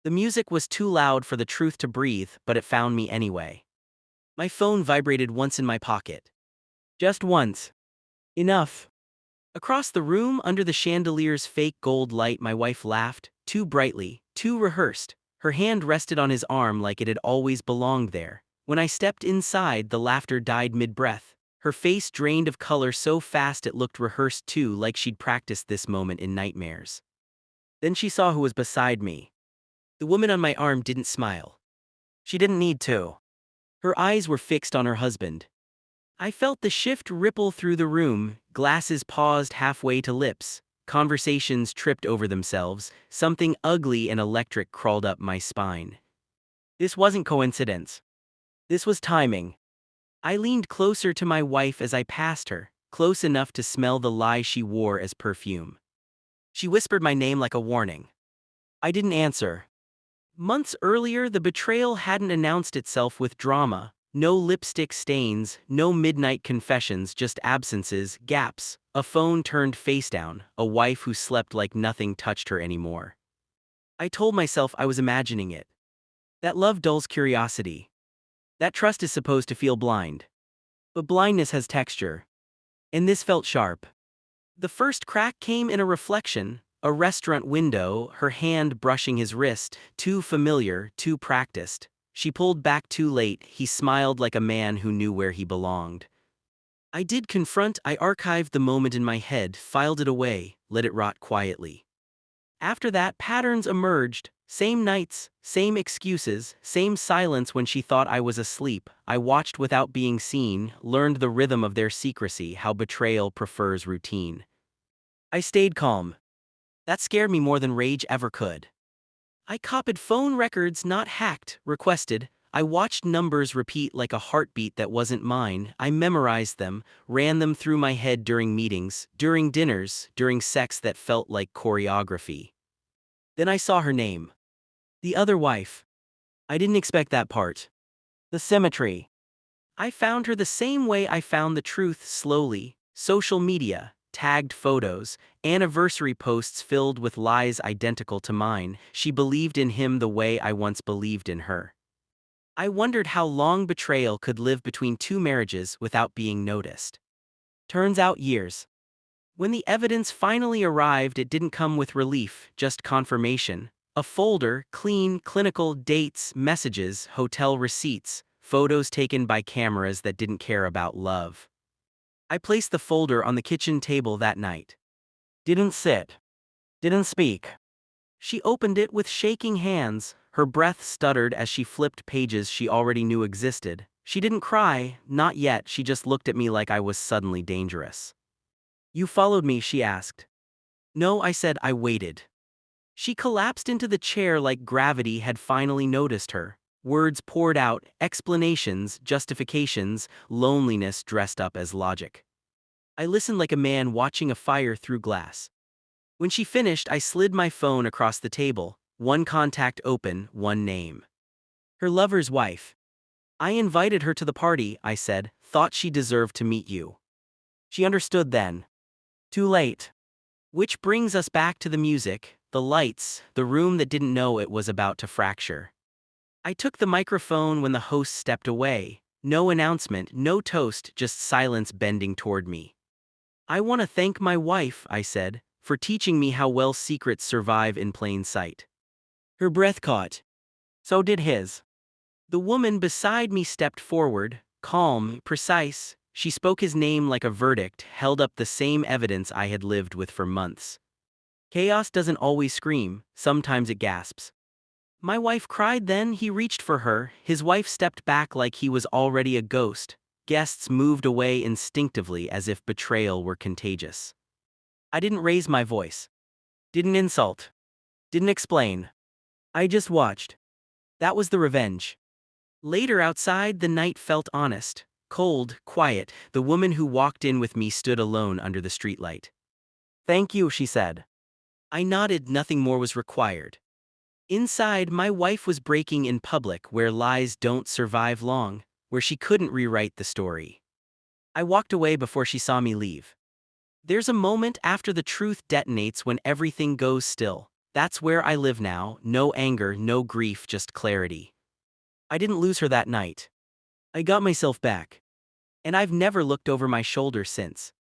The music was too loud for the truth to breathe, but it found me anyway. My phone vibrated once in my pocket. Just once. Enough. Across the room, under the chandelier's fake gold light, my wife laughed, too brightly, too rehearsed. Her hand rested on his arm like it had always belonged there. When I stepped inside, the laughter died mid-breath. Her face drained of color so fast it looked rehearsed too, like she'd practiced this moment in nightmares. Then she saw who was beside me. The woman on my arm didn't smile. She didn't need to. Her eyes were fixed on her husband. I felt the shift ripple through the room, glasses paused halfway to lips, conversations tripped over themselves, something ugly and electric crawled up my spine. This wasn't coincidence. This was timing. I leaned closer to my wife as I passed her, close enough to smell the lie she wore as perfume. She whispered my name like a warning. I didn't answer. Months earlier, the betrayal hadn't announced itself with drama. No lipstick stains, no midnight confessions, just absences, gaps, a phone turned face down, a wife who slept like nothing touched her anymore. I told myself I was imagining it. That love dulls curiosity. That trust is supposed to feel blind. But blindness has texture. And this felt sharp. The first crack came in a reflection, a restaurant window, her hand brushing his wrist, too familiar, too practiced. She pulled back too late. He smiled like a man who knew where he belonged. I did confront. I archived the moment in my head, filed it away, let it rot quietly. After that, patterns emerged. Same nights, same excuses, same silence when she thought I was asleep. I watched without being seen, learned the rhythm of their secrecy, how betrayal prefers routine. I stayed calm. That scared me more than rage ever could. I copied phone records not hacked, requested. I watched numbers repeat like a heartbeat that wasn't mine. I memorized them, ran them through my head during meetings, during dinners, during sex that felt like choreography. Then I saw her name. The other wife. I didn't expect that part. The symmetry. I found her the same way I found the truth, slowly. Social media. Tagged photos, anniversary posts filled with lies identical to mine. She believed in him the way I once believed in her. I wondered how long betrayal could live between two marriages without being noticed. Turns out years. When the evidence finally arrived, it didn't come with relief, just confirmation. A folder, clean, clinical, dates, messages, hotel receipts, photos taken by cameras that didn't care about love. I placed the folder on the kitchen table that night. Didn't sit. Didn't speak. She opened it with shaking hands. Her breath stuttered as she flipped pages she already knew existed. She didn't cry, not yet. She just looked at me like I was suddenly dangerous. You followed me, she asked. No, I said. I waited. She collapsed into the chair like gravity had finally noticed her. Words poured out, explanations, justifications, loneliness dressed up as logic. I listened like a man watching a fire through glass. When she finished, I slid my phone across the table, one contact open, one name. Her lover's wife. I invited her to the party, I said, thought she deserved to meet you. She understood then. Too late. Which brings us back to the music, the lights, the room that didn't know it was about to fracture. I took the microphone when the host stepped away. No announcement, no toast, just silence bending toward me. I want to thank my wife, I said, for teaching me how well secrets survive in plain sight. Her breath caught. So did his. The woman beside me stepped forward, calm, precise. She spoke his name like a verdict, held up the same evidence I had lived with for months. Chaos doesn't always scream, sometimes it gasps. My wife cried then. He reached for her. His wife stepped back like he was already a ghost. Guests moved away instinctively as if betrayal were contagious. I didn't raise my voice. Didn't insult. Didn't explain. I just watched. That was the revenge. Later outside, the night felt honest. Cold, quiet. The woman who walked in with me stood alone under the streetlight. Thank you, she said. I nodded. Nothing more was required. Inside, my wife was breaking in public, where lies don't survive long, where she couldn't rewrite the story. I walked away before she saw me leave. There's a moment after the truth detonates when everything goes still. That's where I live now, no anger, no grief, just clarity. I didn't lose her that night. I got myself back. And I've never looked over my shoulder since.